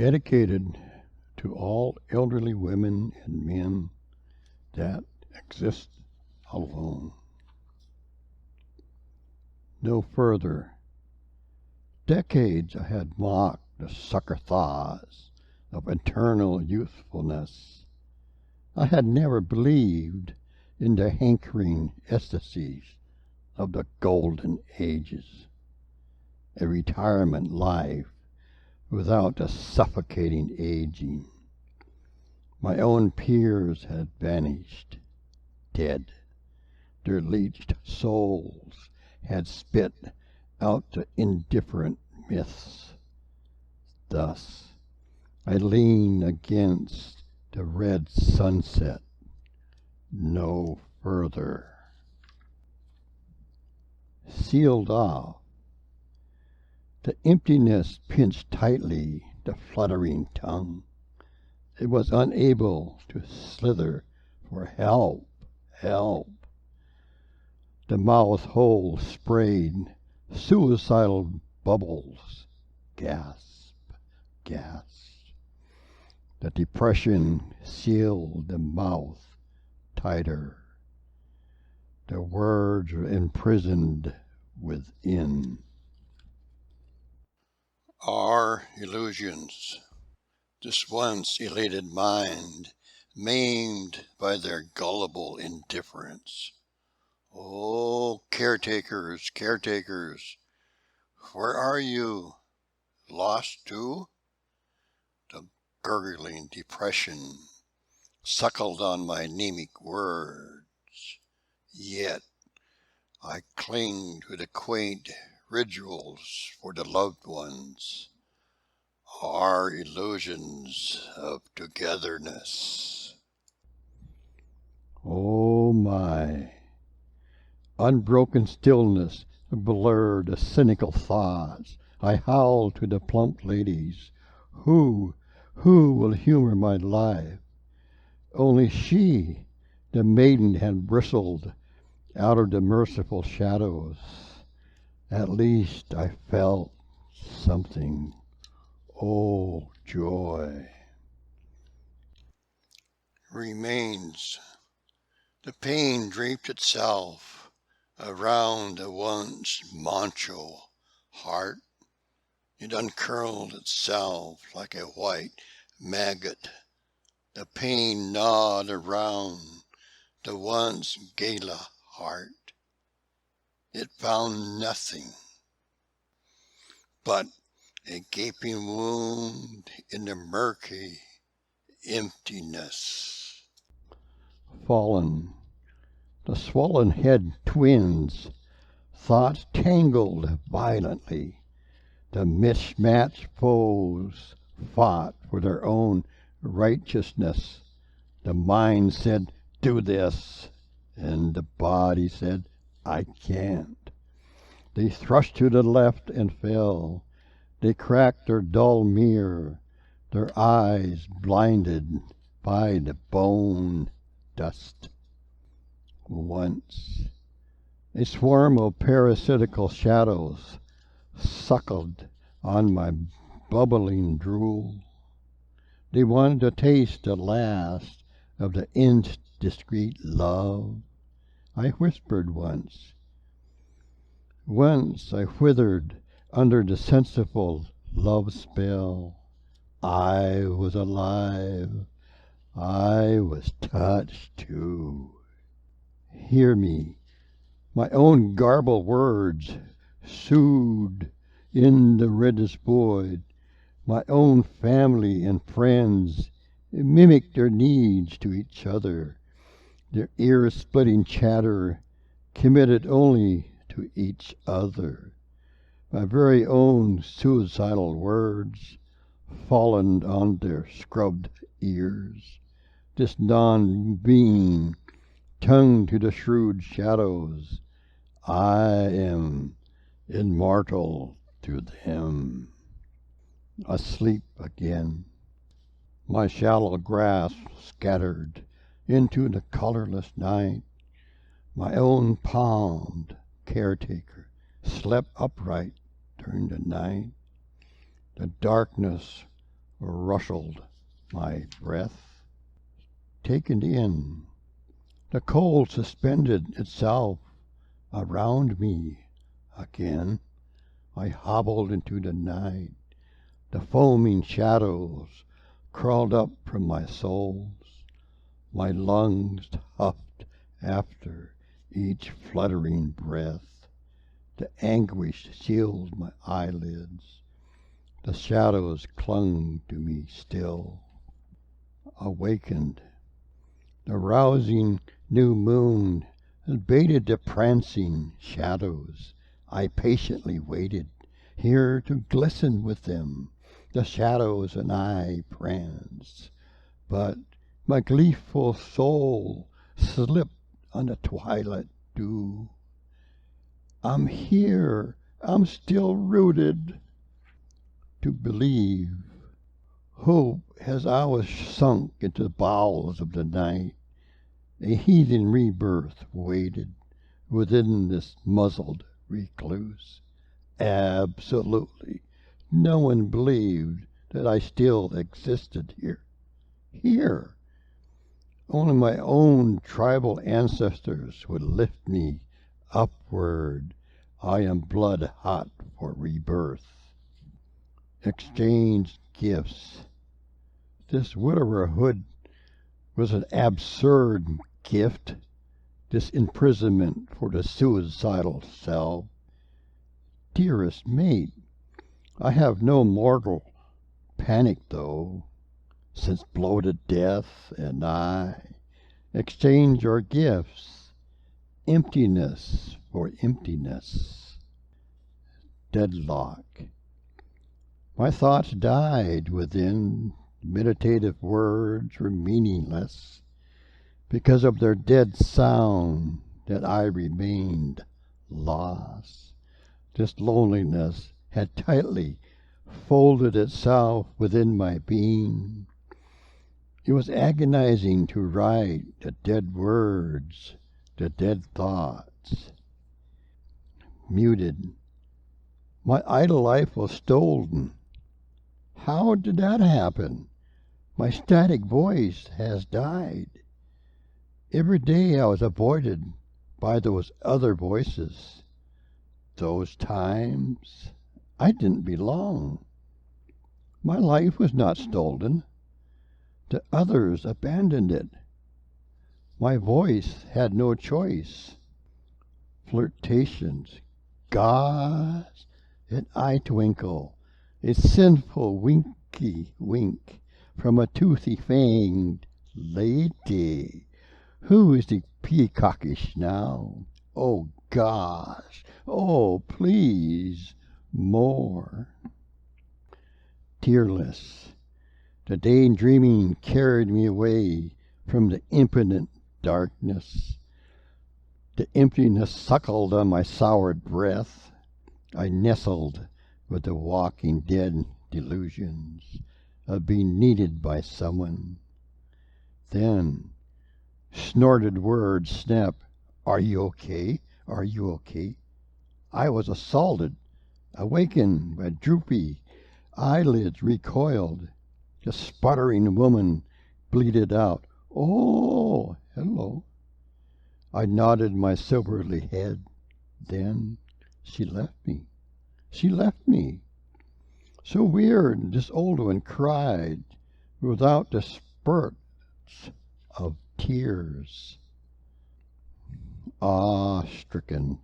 dedicated to all elderly women and men that exist alone. No further. Decades I had mocked the sucker thaws of eternal youthfulness. I had never believed in the hankering ecstasies of the golden ages, a retirement life without the suffocating aging. My own peers had vanished, dead. Their leached souls had spit out the indifferent myths. Thus I lean against the red sunset, no further. Sealed off, the emptiness pinched tightly the fluttering tongue. It was unable to slither for help, help. The mouth hole sprayed suicidal bubbles, gasp, gasp. The depression sealed the mouth tighter. The words were imprisoned within. Our illusions, this once elated mind, maimed by their gullible indifference. Oh, caretakers, caretakers, where are you? Lost too? The gurgling depression suckled on my anemic words. Yet I cling to the quaint rituals for the loved ones, our illusions of togetherness. Oh my! Unbroken stillness blurred the cynical thoughts. I howled to the plump ladies, who will humor my life? Only she, the maiden, had bristled out of the merciful shadows. At least I felt something. Oh, joy. Remains. The pain draped itself around the once macho heart. It uncurled itself like a white maggot. The pain gnawed around the once gala heart. It found nothing but a gaping wound in the murky emptiness. Fallen, the swollen head twins, thoughts tangled violently. The mismatched foes fought for their own righteousness. The mind said, do this, and the body said, I can't. They thrust to the left and fell. They cracked their dull mirror, their eyes blinded by the bone dust. Once, a swarm of parasitical shadows suckled on my bubbling drool. They wanted to taste the last of the indiscreet love. I whispered once. Once I withered under the sensible love spell. I was alive. I was touched too. Hear me, my own garbled words soothed in the reddest void. My own family and friends mimicked their needs to each other. Their ear-splitting chatter committed only to each other. My very own suicidal words fallen on their scrubbed ears. This non-being tongue to the shrewd shadows. I am immortal to them. Asleep again, my shallow grasp scattered into the colorless night. My own palmed caretaker slept upright during the night. The darkness rustled my breath. Taken in, the cold suspended itself around me again. I hobbled into the night. The foaming shadows crawled up from my soles. My lungs huffed after each fluttering breath. The anguish sealed my eyelids. The shadows clung to me still. Awakened, the rousing new moon baited the prancing shadows. I patiently waited, here to glisten with them. The shadows and I pranced, but my gleeful soul slipped on the twilight dew. I'm here, I'm still rooted to believe. Hope has always sunk into the bowels of the night. A heathen rebirth waited within this muzzled recluse. Absolutely no one believed that I still existed here. Here! Only my own tribal ancestors would lift me upward. I am blood hot for rebirth. Exchange gifts. This widowerhood was an absurd gift, this imprisonment for the suicidal self. Dearest mate, I have no mortal panic though, since bloated death and I exchange our gifts, emptiness for emptiness. Deadlock. My thoughts died within. Meditative words were meaningless. Because of their dead sound that I remained lost. This loneliness had tightly folded itself within my being. It was agonizing to write the dead words, the dead thoughts. Muted. My idle life was stolen. How did that happen? My static voice has died. Every day I was avoided by those other voices. Those times I didn't belong. My life was not stolen. The others abandoned it. My voice had no choice. Flirtations, gauze, an eye twinkle, a sinful winky wink from a toothy fanged lady. Who is the peacockish now? Oh gosh, oh please, more. Tearless, the daydreaming carried me away from the impotent darkness. The emptiness suckled on my soured breath. I nestled with the walking dead delusions of being needed by someone. Then snorted words snapped. Are you okay? Are you okay? I was assaulted, awakened by droopy eyelids recoiled. The sputtering woman bleated out, oh, hello. I nodded my silvery head. Then she left me. She left me. So weird, this old one cried, without the spurts of tears. Awe-stricken,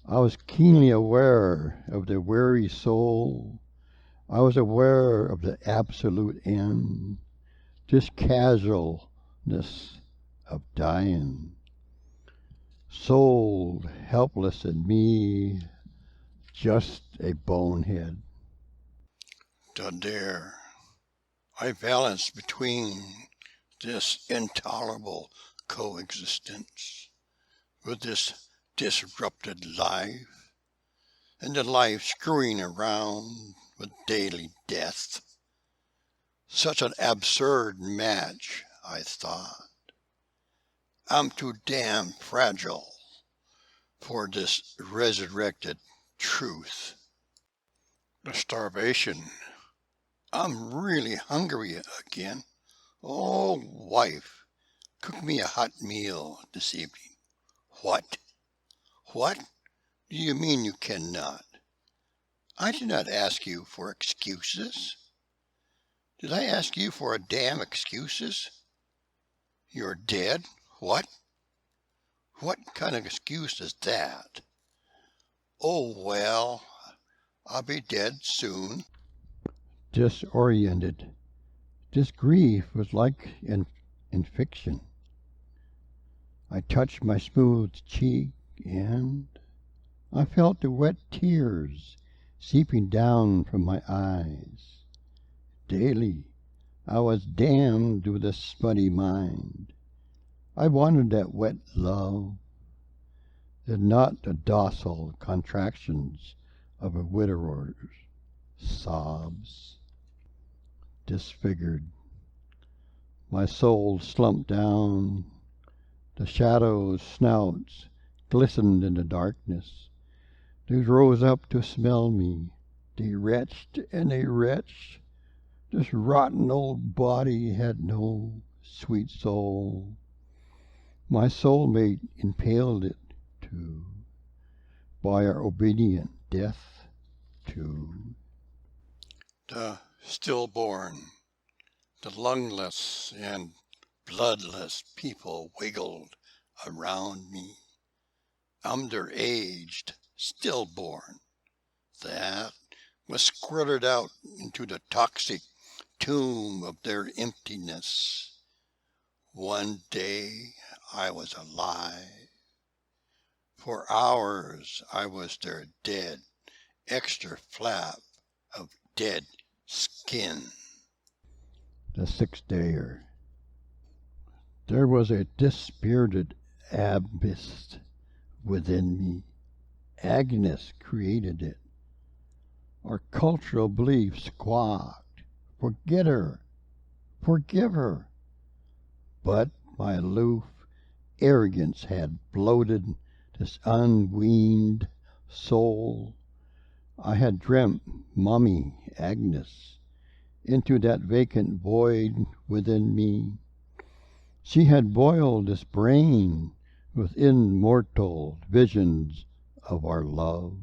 I was keenly aware of the weary soul. I was aware of the absolute end, this casualness of dying. Soul helpless in me, just a bonehead. There, I balance between this intolerable coexistence with this disrupted life, and the life screwing around with daily death. Such an absurd match, I thought. I'm too damn fragile for this resurrected truth. The starvation I'm really hungry again. Oh, wife, cook me a hot meal this evening. What? What do you mean you cannot? I did not ask you for excuses. Did I ask you for a damn excuses? You're dead? What? What kind of excuse is that? Oh, well, I'll be dead soon. Disoriented, this grief was like in fiction. I touched my smooth cheek, and I felt the wet tears seeping down from my eyes. Daily I was damned with a smutty mind. I wanted that wet love, and not the docile contractions of a widower's sobs. Disfigured, my soul slumped down. The shadows' snouts glistened in the darkness. They rose up to smell me. They retched and they retched. This rotten old body had no sweet soul. My soulmate impaled it, too, by our obedient death, too. The stillborn, the lungless and bloodless people wiggled around me. Underaged, stillborn, that was squirted out into the toxic tomb of their emptiness. One day I was alive. For hours I was their dead, extra flap of dead skin. The sixth dayer. There was a dispirited abyss within me. Agnes created it. Our cultural beliefs squawked, forget her, forgive her. But my aloof arrogance had bloated this unweaned soul. I had dreamt Mummy Agnes into that vacant void within me. She had boiled this brain with immortal visions of our love.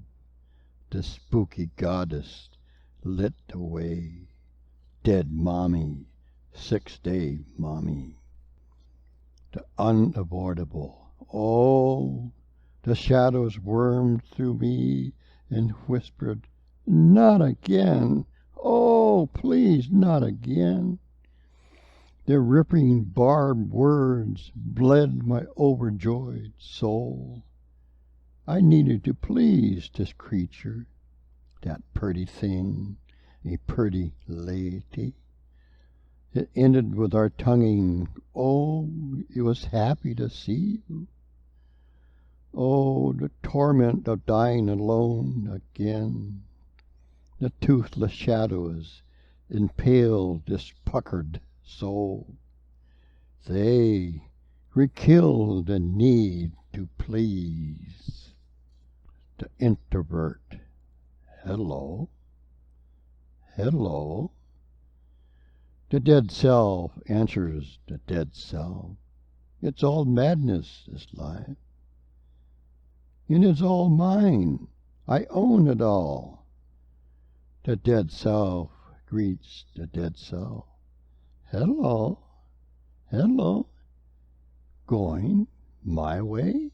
The spooky goddess lit the way. Dead mommy, 6-day mommy. The unavoidable. Oh, the shadows wormed through me and whispered, not again. Oh, please, not again. Their ripping barbed words bled my overjoyed soul. I needed to please this creature, that pretty thing, a pretty lady. It ended with our tonguing. Oh, it was happy to see you. Oh, the torment of dying alone again. The toothless shadows impaled this puckered soul. They rekindled the need to please. The introvert. Hello. Hello. The dead self answers the dead self. It's all madness, this life. And it's all mine. I own it all. The dead self greets the dead self. Hello. Hello. Going my way?